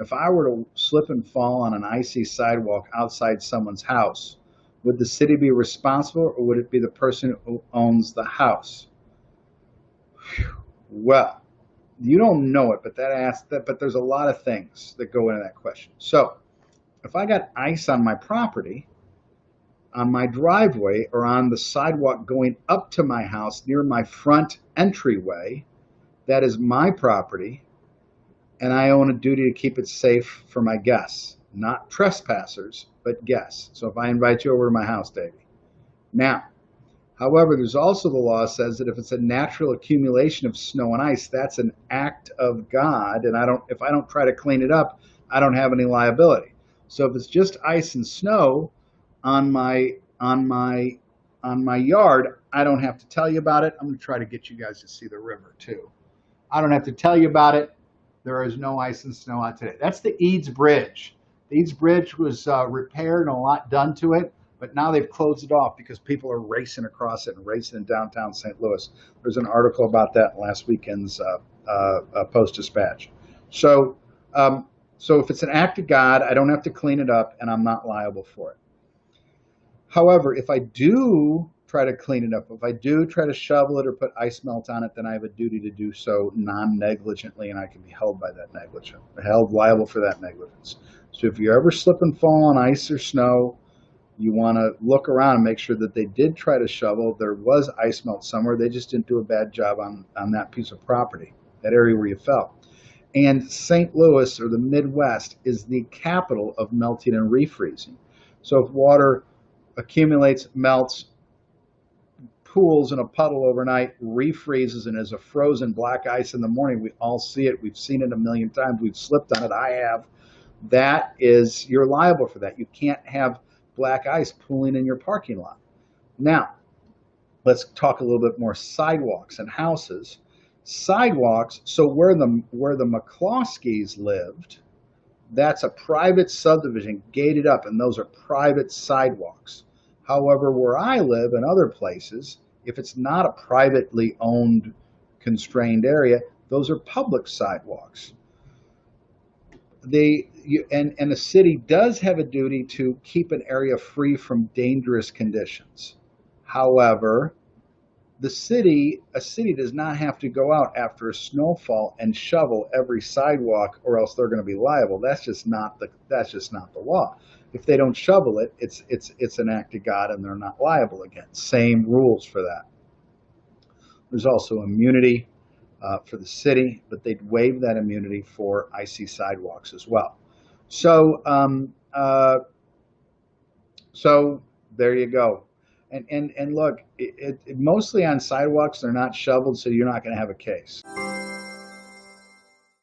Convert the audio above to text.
If I were to slip and fall on an icy sidewalk outside someone's house, would the city be responsible or would it be the person who owns the house? Well, you don't know it, but there's a lot of things that go into that question. So, if I got ice on my property, on my driveway, or on the sidewalk going up to my house near my front entryway, that is my property, and I own a duty to keep it safe for my guests, not trespassers, but guests. So if I invite you over to my house, Davey. Now, however, there's also the law says that if it's a natural accumulation of snow and ice, that's an act of God, and if I don't try to clean it up, I don't have any liability. So if it's just ice and snow on my on my on my yard, I don't have to tell you about it. I'm going to try to get you guys to see the river too. I don't have to tell you about it. There is no ice and snow out today. That's the Eads Bridge. The Eads Bridge was repaired and a lot done to it, but now they've closed it off because people are racing across it and racing in downtown St. Louis. There's an article about that in last weekend's Post-Dispatch. So if it's an act of God, I don't have to clean it up, and I'm not liable for it. However, if I do try to clean it up, if I do try to shovel it or put ice melt on it, then I have a duty to do so non-negligently, and I can be held by that negligence, held liable for that negligence. So if you ever slip and fall on ice or snow, you want to look around and make sure that they did try to shovel. There was ice melt somewhere. They just didn't do a bad job on that piece of property, that area where you fell. And St. Louis, or the Midwest, is the capital of melting and refreezing. So if water accumulates, melts, pools in a puddle overnight, refreezes, and is a frozen black ice in the morning, we all see it. We've seen it a million times. We've slipped on it. I have. You're liable for that. You can't have black ice pooling in your parking lot. Now, let's talk a little bit more sidewalks and houses. Sidewalks, so where the McCloskeys lived, that's a private subdivision, gated up, and those are private sidewalks. However, where I live and other places, if it's not a privately owned, constrained area, those are public sidewalks. And the city does have a duty to keep an area free from dangerous conditions. However, a city does not have to go out after a snowfall and shovel every sidewalk, or else they're going to be liable. That's just not the law. If they don't shovel it, it's an act of God, and they're not liable again. Same rules for that. There's also immunity for the city, but they'd waive that immunity for icy sidewalks as well. So there you go. And look, mostly on sidewalks, they're not shoveled, so you're not going to have a case.